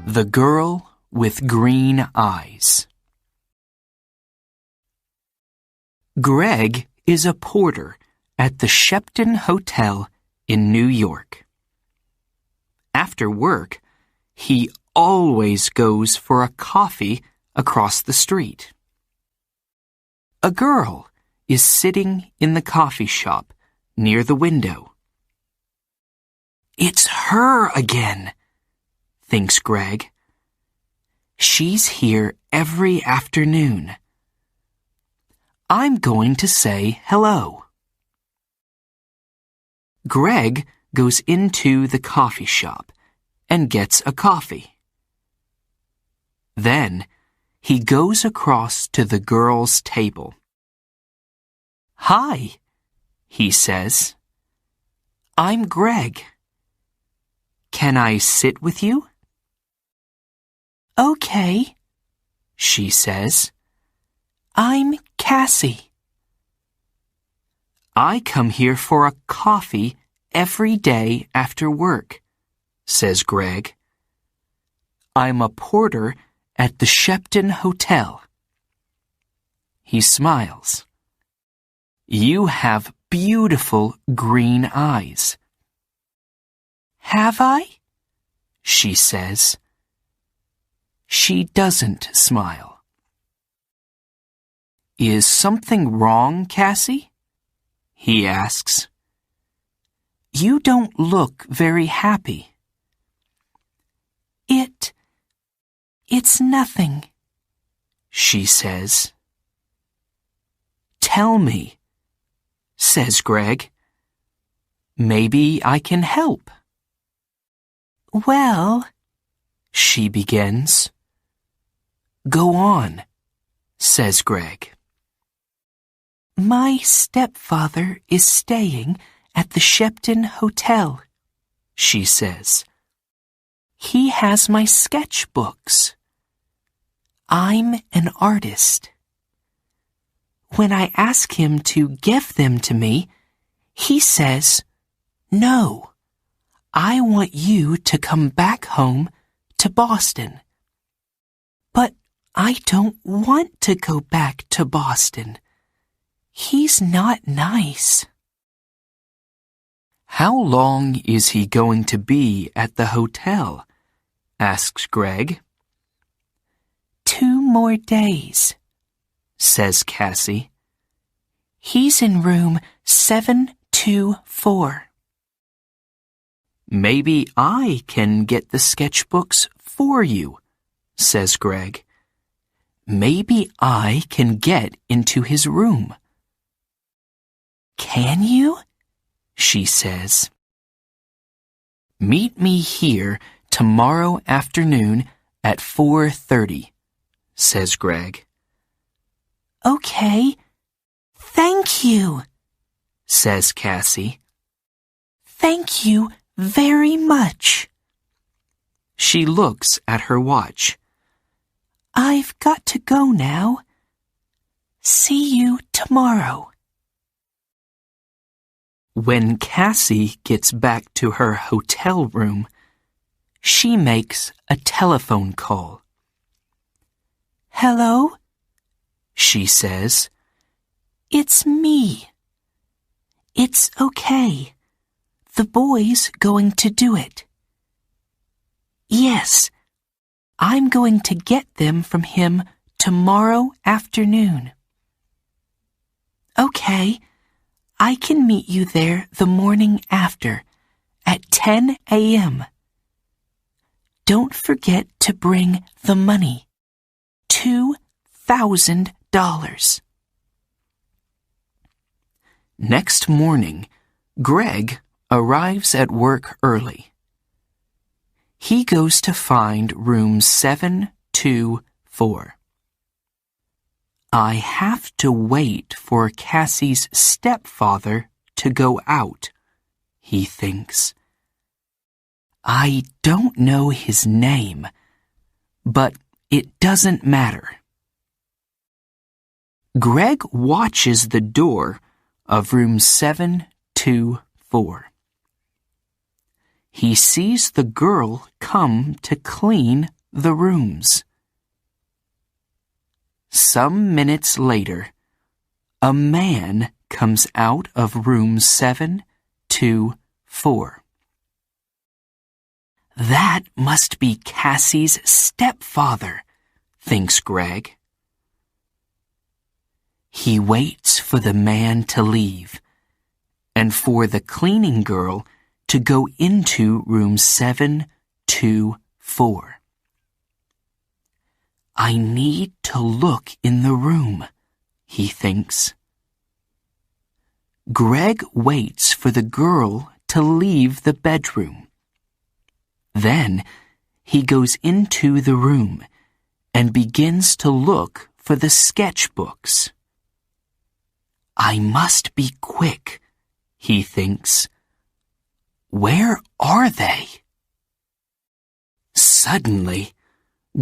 The Girl with Green Eyes. Greg is a porter at the Shepton Hotel in New York. After work, he always goes for a coffee across the street. A girl is sitting in the coffee shop near the window. "It's her again," thinks Greg. "She's here every afternoon. I'm going to say hello." Greg goes into the coffee shop and gets a coffee. Then he goes across to the girl's table. "Hi," he says. "I'm Greg. Can I sit with you?" "Okay," she says. "I'm Cassie." "I come here for a coffee every day after work," says Greg. "I'm a porter at the Shepton Hotel." He smiles. "You have beautiful green eyes." "Have I?" she says. She doesn't smile. "Is something wrong, Cassie?" he asks. "You don't look very happy." It's nothing," she says. "Tell me," says Greg. "Maybe I can help." "Well," she begins. "Go on," says Greg. "My stepfather is staying at the Shepton Hotel," she says. "He has my sketchbooks. I'm an artist. When I ask him to give them to me, he says, 'No, I want you to come back home to Boston.' But I don't want to go back to Boston. He's not nice." "How long is he going to be at the hotel?" asks Greg. "2 more days," says Cassie. "He's in room 724. "Maybe I can get the sketchbooks for you," says Greg. "Maybe I can get into his room." "Can you?" she says. "Meet me here tomorrow afternoon at 4:30, says Greg. "Okay, thank you," says Cassie. "Thank you very much." She looks at her watch. "I've got to go now. See you tomorrow." When Cassie gets back to her hotel room, she makes a telephone call. "Hello?" she says. "It's me." "It's okay. The boy's going to do it." "Yes, I'm going to get them from him tomorrow afternoon." "Okay, I can meet you there the morning after, at 10 a.m. Don't forget to bring the money, $2,000. Next morning, Greg arrives at work early. He goes to find room 724. I have to wait for Cassie's stepfather to go out, he thinks. I don't know his name, but it doesn't matter. Greg watches the door of room 724. He sees the girl come to clean the rooms. Some minutes later, a man comes out of room 724. That must be Cassie's stepfather, thinks Greg. He waits for the man to leave and for the cleaning girl to go into room 724. I need to look in the room, he thinks. Greg waits for the girl to leave the bedroom. Then he goes into the room and begins to look for the sketchbooks. I must be quick, he thinks. Where are they? Suddenly,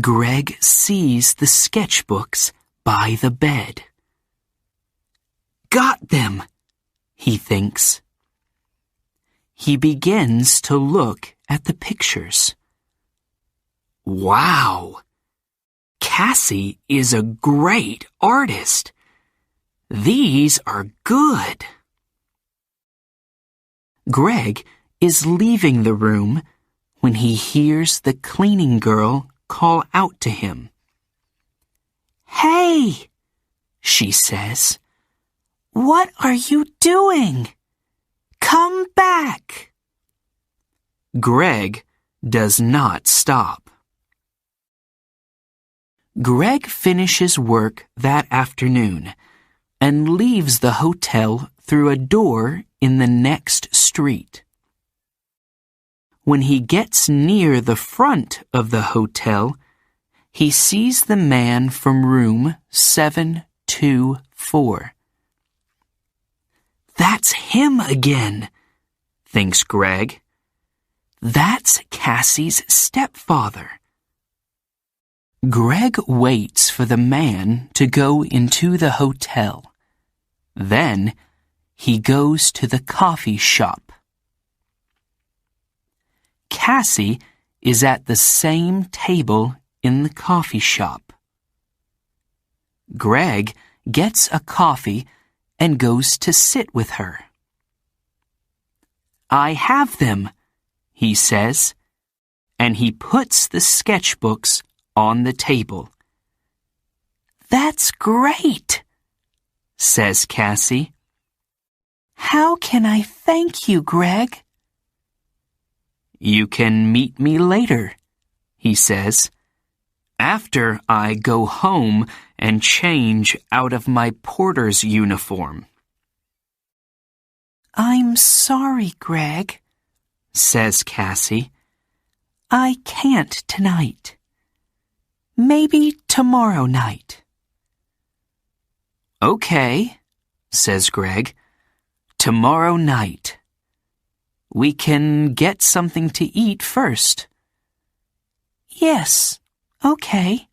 Greg sees the sketchbooks by the bed. Got them, he thinks. He begins to look at the pictures. Wow! Cassie is a great artist. These are good. Greg is leaving the room when he hears the cleaning girl call out to him. Hey, she says, what are you doing? Come back. Greg does not stop. Greg finishes work that afternoon and leaves the hotel through a door in the next street. When he gets near the front of the hotel, he sees the man from room 724. That's him again, thinks Greg. That's Cassie's stepfather. Greg waits for the man to go into the hotel. Then he goes to the coffee shop. Cassie is at the same table in the coffee shop. Greg gets a coffee and goes to sit with her. I have them, he says, and he puts the sketchbooks on the table. That's great, says Cassie. How can I thank you, Greg? You can meet me later, he says, after I go home and change out of my porter's uniform. I'm sorry, Greg, says Cassie. I can't tonight. Maybe tomorrow night. Okay, says Greg. Tomorrow night. We can get something to eat first. Yes, okay,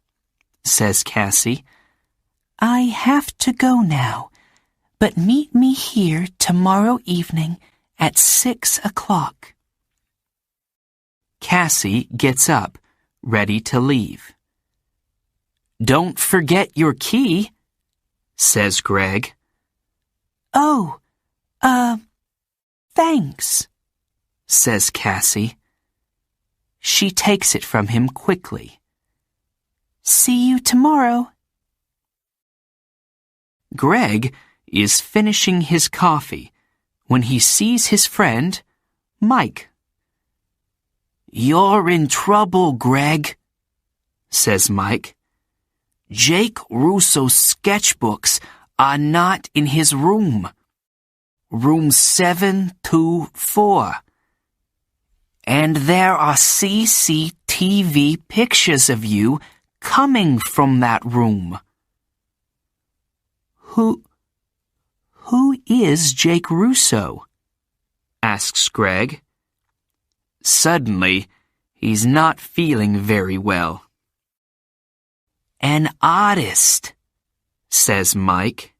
says Cassie. I have to go now, but meet me here tomorrow evening at 6 o'clock. Cassie gets up, ready to leave. Don't forget your key, says Greg. Oh, thanks, says Cassie. She takes it from him quickly. See you tomorrow. Greg is finishing his coffee when he sees his friend, Mike. You're in trouble, Greg, says Mike. Jake Russo's sketchbooks are not in his room. Room 724. And there are CCTV pictures of you coming from that room. Who is Jake Russo? Asks Greg. Suddenly, he's not feeling very well. An artist, says Mike.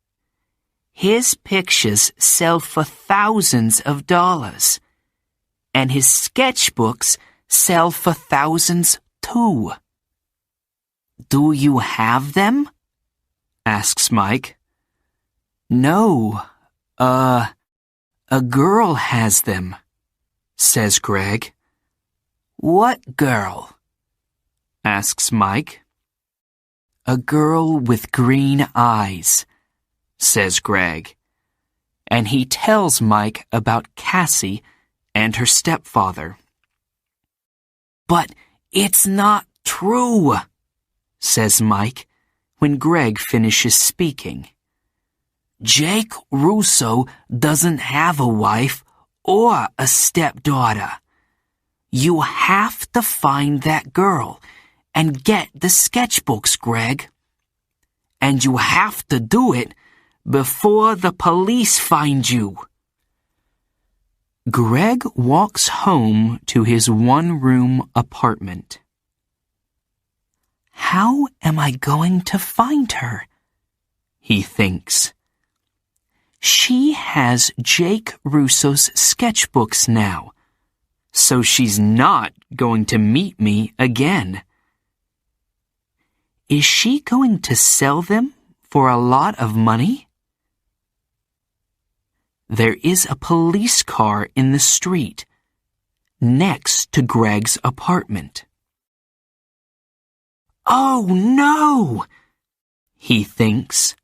His pictures sell for thousands of dollars, and his sketchbooks sell for thousands too. Do you have them? Asks Mike. No, a girl has them, says Greg. What girl? Asks Mike. A girl with green eyes, says Greg. And he tells Mike about Cassie and her stepfather. But it's not true, says Mike when Greg finishes speaking. Jake Russo doesn't have a wife or a stepdaughter. You have to find that girl and get the sketchbooks, Greg. And you have to do it before the police find you. Greg walks home to his one-room apartment. How am I going to find her? He thinks. She has Jake Russo's sketchbooks now, so she's not going to meet me again. Is she going to sell them for a lot of money? There is a police car in the street, next to Greg's apartment. Oh no! He thinks.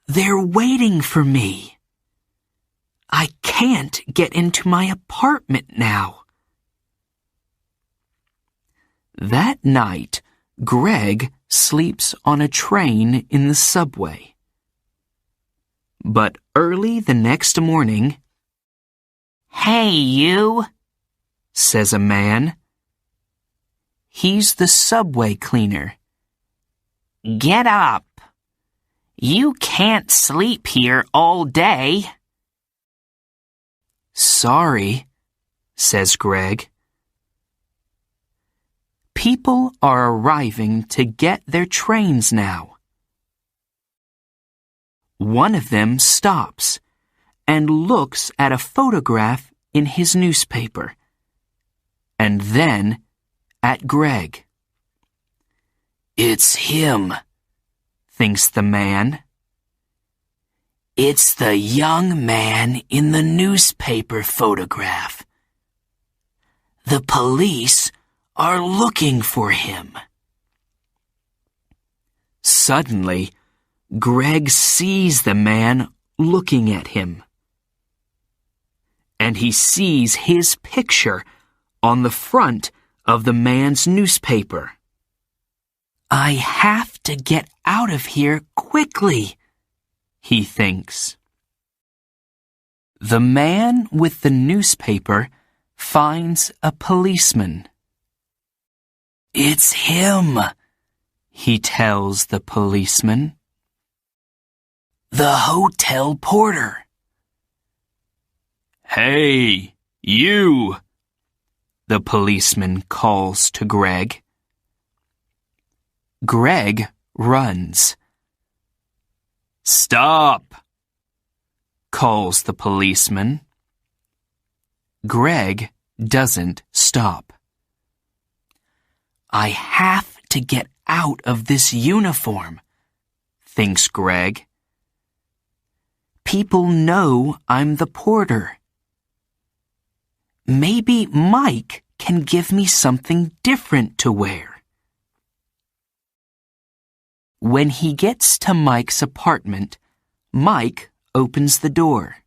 They're waiting for me. I can't get into my apartment now. That night, Greg sleeps on a train in the subway. But early the next morning, "Hey, you," says a man. He's the subway cleaner. "Get up. You can't sleep here all day." "Sorry," says Greg. People are arriving to get their trains now. One of them stops and looks at a photograph in his newspaper, and then at Greg. It's him, thinks the man. It's the young man in the newspaper photograph. The police are looking for him. Suddenly, Greg sees the man looking at him. And he sees his picture on the front of the man's newspaper. I have to get out of here quickly, he thinks. The man with the newspaper finds a policeman. It's him, he tells the policeman. The hotel porter. Hey, you, the policeman calls to Greg. Greg runs. Stop, calls the policeman. Greg doesn't stop. I have to get out of this uniform, thinks Greg. People know I'm the porter. Maybe Mike can give me something different to wear. When he gets to Mike's apartment, Mike opens the door.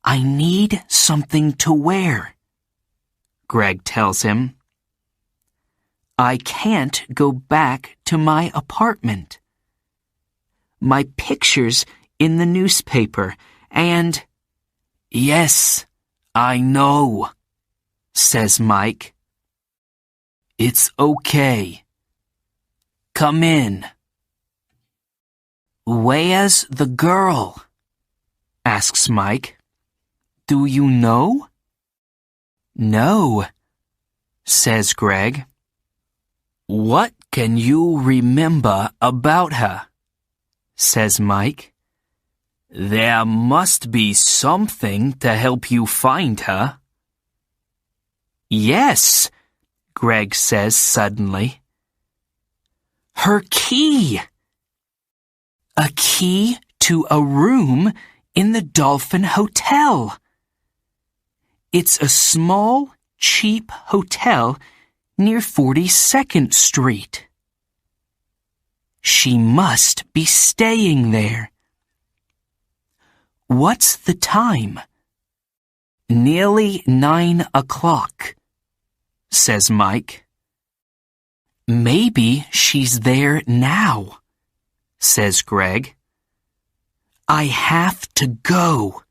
I need something to wear, Greg tells him. I can't go back to my apartment. My picture's in the newspaper, and... Yes, I know, says Mike. It's okay. Come in. Where's the girl? Asks Mike. Do you know? No, says Greg. What can you remember about her? Says Mike. There must be something to help you find her. Yes, Greg says suddenly. Her key! A key to a room in the Dolphin Hotel. It's a small, cheap hotel near 42nd Street. She must be staying there. What's the time? Nearly 9 o'clock, says Mike. Maybe she's there now, says Greg. I have to go.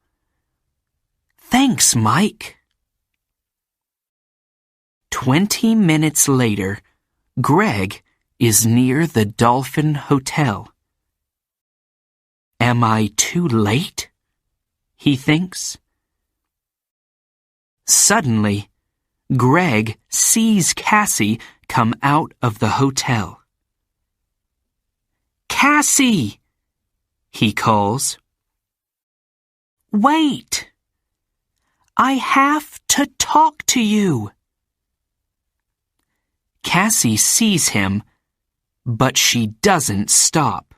Thanks, Mike. 20 minutes later, Greg is near the Dolphin Hotel. Am I too late? He thinks. Suddenly, Greg sees Cassie come out of the hotel. Cassie! He calls. Wait! I have to talk to you. Cassie sees him, but she doesn't stop.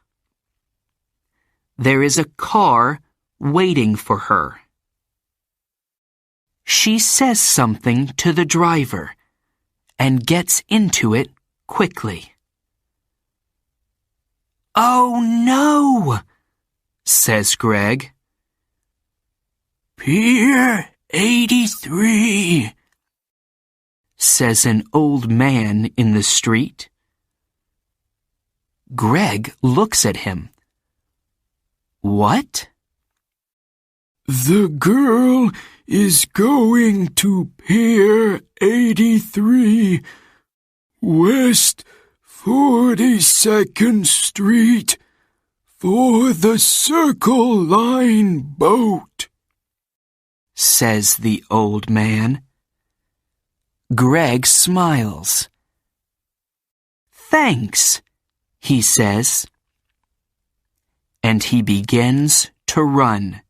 There is a car waiting for her. She says something to the driver and gets into it quickly. Oh no, says Greg. Pier 83, says an old man in the street. Greg looks at him. What? The girl is going to Pier 83, West 42nd Street, for the Circle Line boat, says the old man. Greg smiles. Thanks, he says. And he begins to run.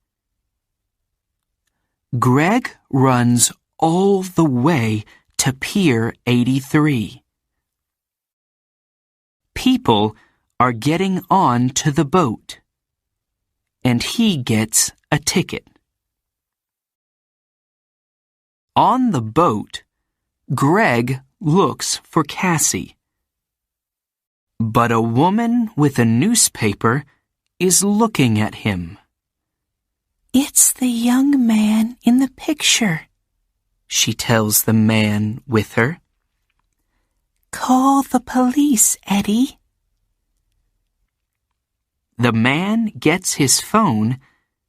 Greg runs all the way to Pier 83. People are getting on to the boat, and he gets a ticket. On the boat, Greg looks for Cassie. But a woman with a newspaper is looking at him. It's the young man in the picture, she tells the man with her. Call the police, Eddie. The man gets his phone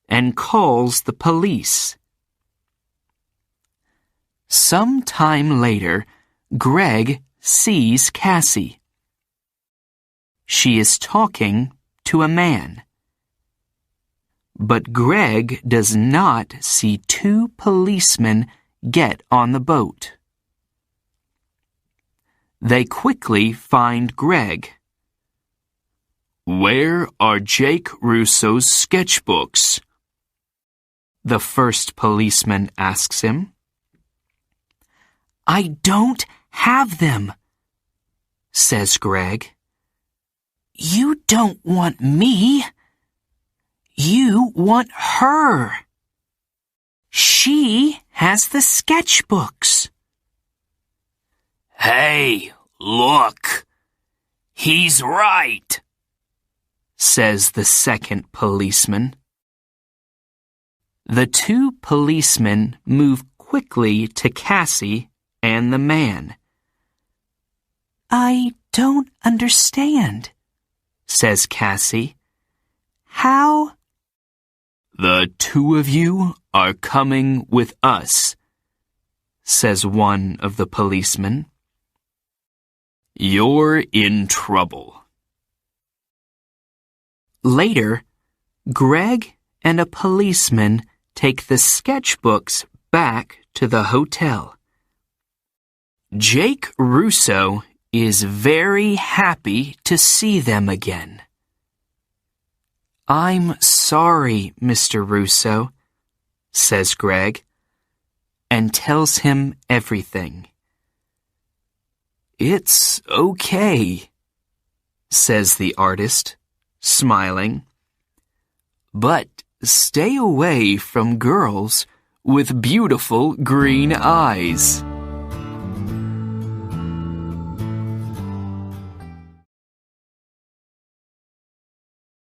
and calls the police. Some time later, Greg sees Cassie. She is talking to a man. But Greg does not see two policemen get on the boat. They quickly find Greg. Where are Jake Russo's sketchbooks? The first policeman asks him. I don't have them, says Greg. You don't want me. You want her. She has the sketchbooks. Hey, look. He's right, says the second policeman. The two policemen move quickly to Cassie and the man. I don't understand, says Cassie. How? The two of you are coming with us, says one of the policemen. You're in trouble. Later, Greg and a policeman take the sketchbooks back to the hotel. Jake Russo is very happy to see them again. I'm sorry, Mr. Russo, says Greg, and tells him everything. It's okay, says the artist, smiling. But stay away from girls with beautiful green eyes.